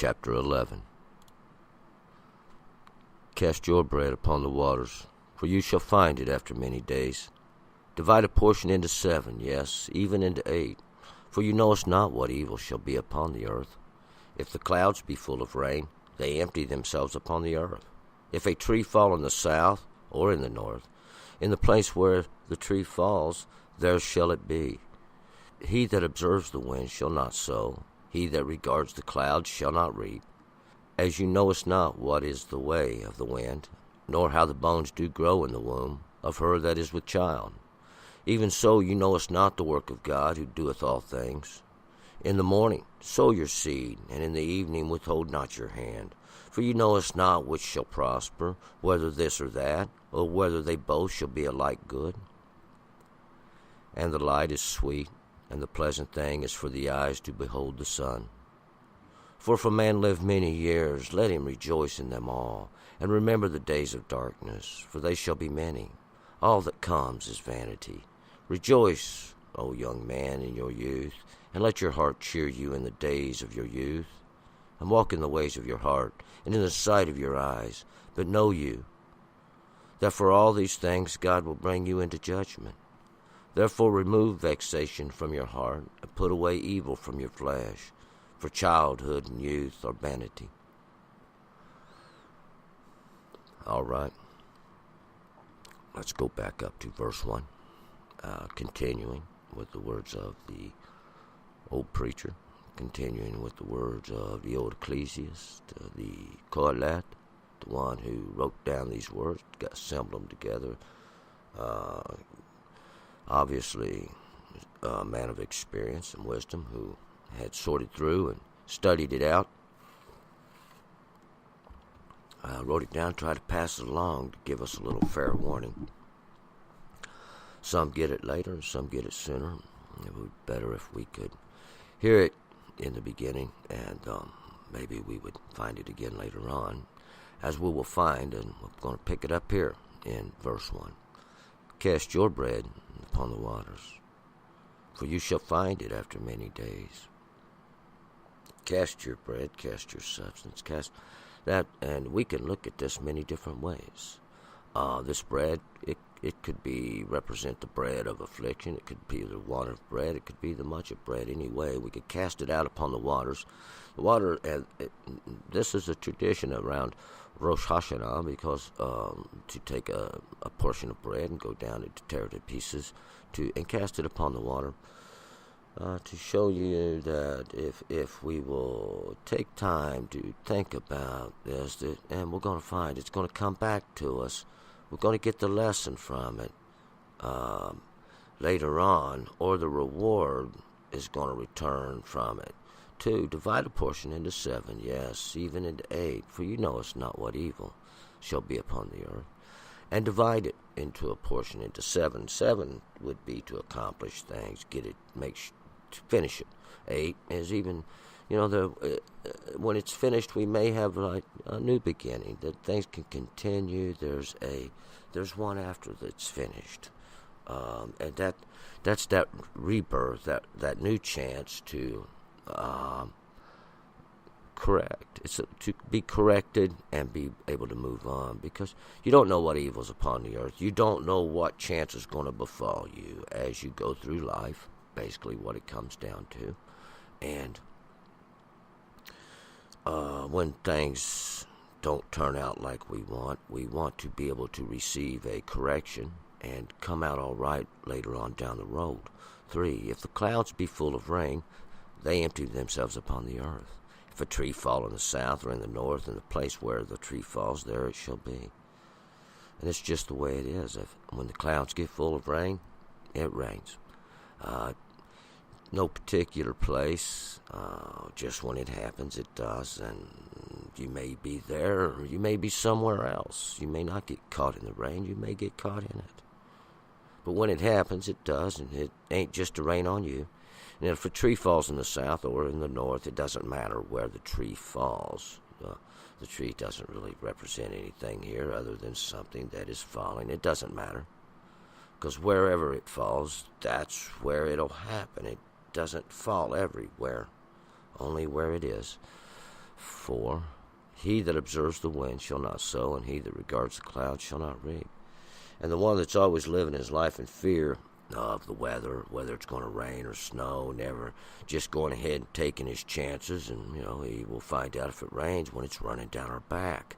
Chapter 11. Cast your bread upon the waters, for you shall find it after many days. Divide a portion into 7, yes, even into 8, for you knowest not what evil shall be upon the earth. If the clouds be full of rain, they empty themselves upon the earth. If a tree fall in the south or in the north, in the place where the tree falls, there shall it be. He that observes the wind shall not sow, he that regards the clouds shall not reap. As you knowest not what is the way of the wind, nor how the bones do grow in the womb of her that is with child, even so you knowest not the work of God who doeth all things. In the morning sow your seed, and in the evening withhold not your hand. For you knowest not which shall prosper, whether this or that, or whether they both shall be alike good. And the light is sweet, and the pleasant thing is for the eyes to behold the sun. For if a man live many years, let him rejoice in them all, and remember the days of darkness, for they shall be many. All that comes is vanity. Rejoice, O young man, in your youth, and let your heart cheer you in the days of your youth. And walk in the ways of your heart, and in the sight of your eyes. But know you, that for all these things God will bring you into judgment. Therefore remove vexation from your heart, and put away evil from your flesh, for childhood and youth are vanity. All right. Let's go back up to verse 1, continuing with the words of the old preacher, continuing with the words of the old Ecclesiastes, the Kohelet, the one who wrote down these words, assembled them together. Obviously, a man of experience and wisdom who had sorted through and studied it out. Wrote it down, tried to pass it along to give us a little fair warning. Some get it later, some get it sooner. It would be better if we could hear it in the beginning, and maybe we would find it again later on, as we will find, and we're going to pick it up here in verse 1. Cast your bread upon the waters, for you shall find it after many days. Cast your bread, cast your substance, cast that, and we can look at this many different ways. This bread, it could be represent the bread of affliction. It could be the water of bread. It could be the much of bread. Anyway, we could cast it out upon the waters. The water, and this is a tradition around Rosh Hashanah, because to take a portion of bread and go down and to tear it to pieces, and cast it upon the water, to show you that if we will take time to think about this, and we're going to find it's going to come back to us. We're going to get the lesson from it later on, or the reward is going to return from it. 2, divide a portion into 7, yes, even into 8, for you knowest not what evil shall be upon the earth. And divide it into a portion into 7. 7 would be to accomplish things, get it, to finish it. 8 is even, when it's finished, we may have like a new beginning, that things can continue. There's one after that's finished, and that's that rebirth, that new chance to correct. It's to be corrected and be able to move on, because you don't know what evil's upon the earth. You don't know what chance is going to befall you as you go through life. Basically, what it comes down to, and when things don't turn out like we want to be able to receive a correction and come out all right later on down the road. 3, if the clouds be full of rain, they empty themselves upon the earth. If a tree fall in the south or in the north, in the place where the tree falls, there it shall be. And it's just the way it is. When the clouds get full of rain, it rains. No particular place, just when it happens, it does, and you may be there, or you may be somewhere else. You may not get caught in the rain, you may get caught in it. But when it happens, it does, and it ain't just to rain on you. And if a tree falls in the south or in the north, it doesn't matter where the tree falls. The tree doesn't really represent anything here other than something that is falling. It doesn't matter, because wherever it falls, that's where it'll happen. It doesn't fall everywhere, only where it is. 4. He that observes the wind shall not sow, and he that regards the clouds shall not reap. And the one that's always living his life in fear of the weather, whether it's going to rain or snow, never just going ahead and taking his chances, and he will find out if it rains when it's running down our back.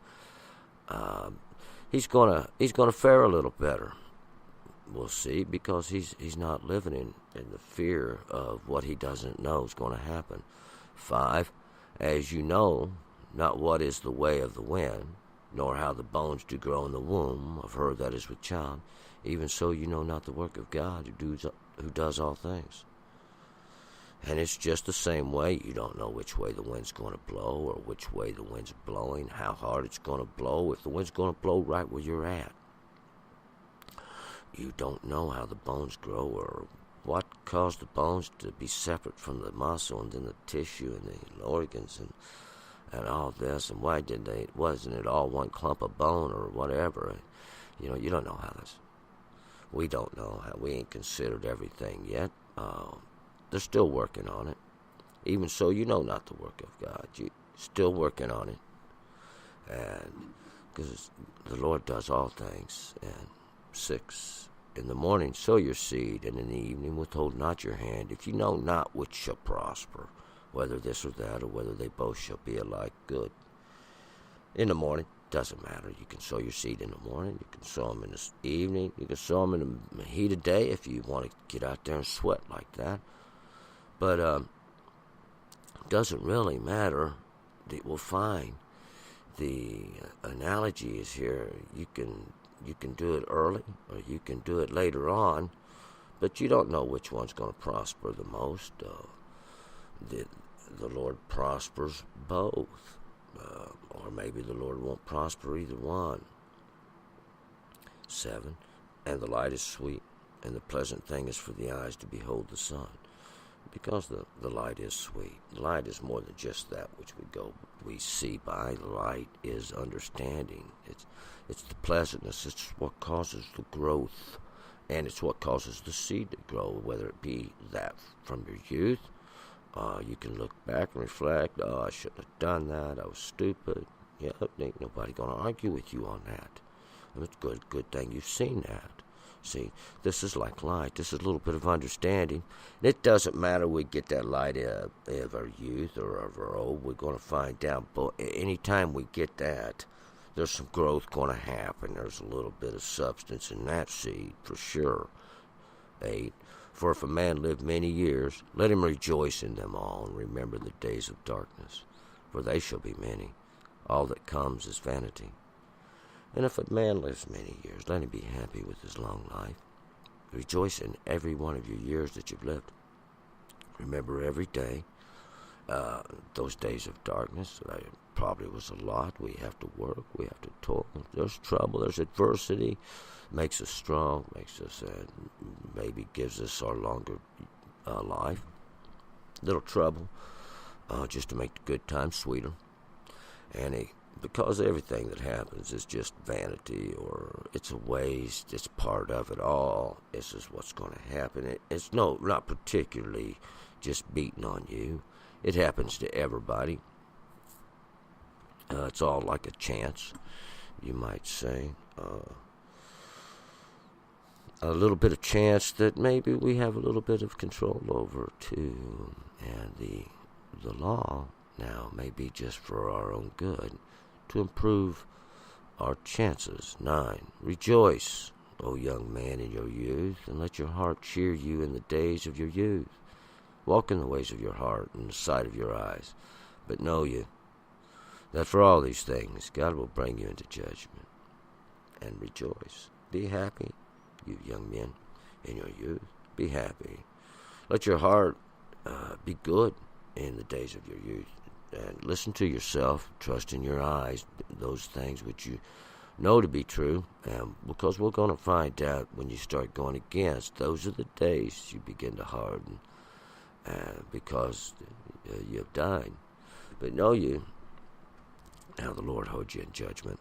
He's gonna fare a little better. We'll see, because he's not living in the fear of what he doesn't know is going to happen. 5. As you know not what is the way of the wind, nor how the bones do grow in the womb of her that is with child, even so you know not the work of God who does all things. And it's just the same way. You don't know which way the wind's going to blow, or which way the wind's blowing, how hard it's going to blow, if the wind's going to blow right where you're at. You don't know how the bones grow, or what caused the bones to be separate from the muscle and then the tissue and the organs and all this, and why wasn't it all one clump of bone or whatever? You don't know how this. We don't know how. We ain't considered everything yet. They're still working on it. Even so, you know not the work of God. You're still working on it. And because the Lord does all things. And 6, in the morning sow your seed, and in the evening withhold not your hand, if you know not which shall prosper, whether this or that, or whether they both shall be alike good. In the morning, doesn't matter. You can sow your seed in the morning. You can sow them in the evening. You can sow them in the heat of day if you want to get out there and sweat like that. But it doesn't really matter. We'll find the analogy is here. You can do it early, or you can do it later on, but you don't know which one's going to prosper the most. The Lord prospers both, or maybe the Lord won't prosper either one. 7, and the light is sweet, and the pleasant thing is for the eyes to behold the sun. Because the light is sweet. The light is more than just that which we see by. The light is understanding. It's the pleasantness. It's what causes the growth, and it's what causes the seed to grow, whether it be that from your youth. You can look back and reflect, I shouldn't have done that, I was stupid. Yeah, ain't nobody going to argue with you on that. And it's good thing you've seen that. See, this is like light. This is a little bit of understanding. And it doesn't matter we get that light of our youth or of our old. We're going to find out. But anytime we get that, there's some growth going to happen. There's a little bit of substance in that seed, for sure. 8. For if a man live many years, let him rejoice in them all, and remember the days of darkness, for they shall be many. All that comes is vanity. And if a man lives many years, let him be happy with his long life. Rejoice in every one of your years that you've lived. Remember every day, those days of darkness. Probably was a lot. We have to work. We have to toil. There's trouble. There's adversity. Makes us strong. Makes us, maybe gives us our longer life. Little trouble, just to make the good times sweeter. And because everything that happens is just vanity, or it's a waste, it's part of it all. This is what's going to happen. It's not particularly just beating on you. It happens to everybody. It's all like a chance, you might say. A little bit of chance that maybe we have a little bit of control over, too. And the law now may be just for our own good, to improve our chances. 9. Rejoice, O young man, in your youth, and let your heart cheer you in the days of your youth. Walk in the ways of your heart and the sight of your eyes. But know you that for all these things God will bring you into judgment. And rejoice. Be happy, you young men, in your youth. Be happy. Let your heart be good in the days of your youth. And listen to yourself. Trust in your eyes those things which you know to be true. Because we're going to find out when you start going against, those are the days you begin to harden. Because you have died. But know you, now the Lord holds you in judgment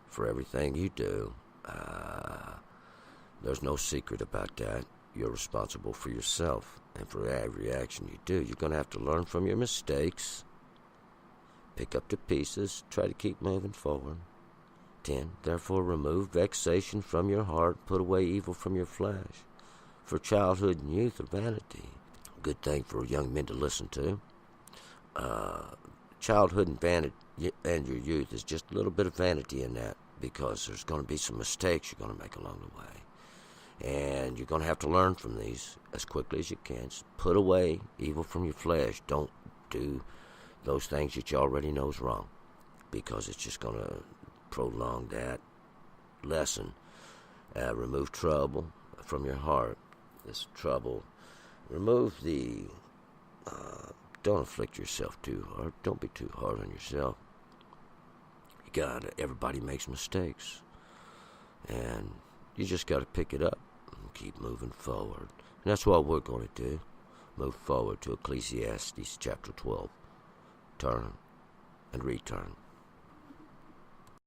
for everything you do. There's no secret about that. You're responsible for yourself and for every action you do. You're going to have to learn from your mistakes. Pick up the pieces. Try to keep moving forward. 10. Therefore remove vexation from your heart. Put away evil from your flesh. For childhood and youth are vanity. Good thing for young men to listen to. Childhood and vanity and your youth is just a little bit of vanity in that, because there's going to be some mistakes you're going to make along the way. And you're going to have to learn from these as quickly as you can. So put away evil from your flesh. Don't do those things that you already know is wrong, because it's just going to prolong that lesson. Remove trouble from your heart. This trouble. Remove the... don't afflict yourself too hard. Don't be too hard on yourself. Everybody makes mistakes. And you just got to pick it up and keep moving forward. And that's what we're going to do. Move forward to Ecclesiastes chapter 12. Turn and return.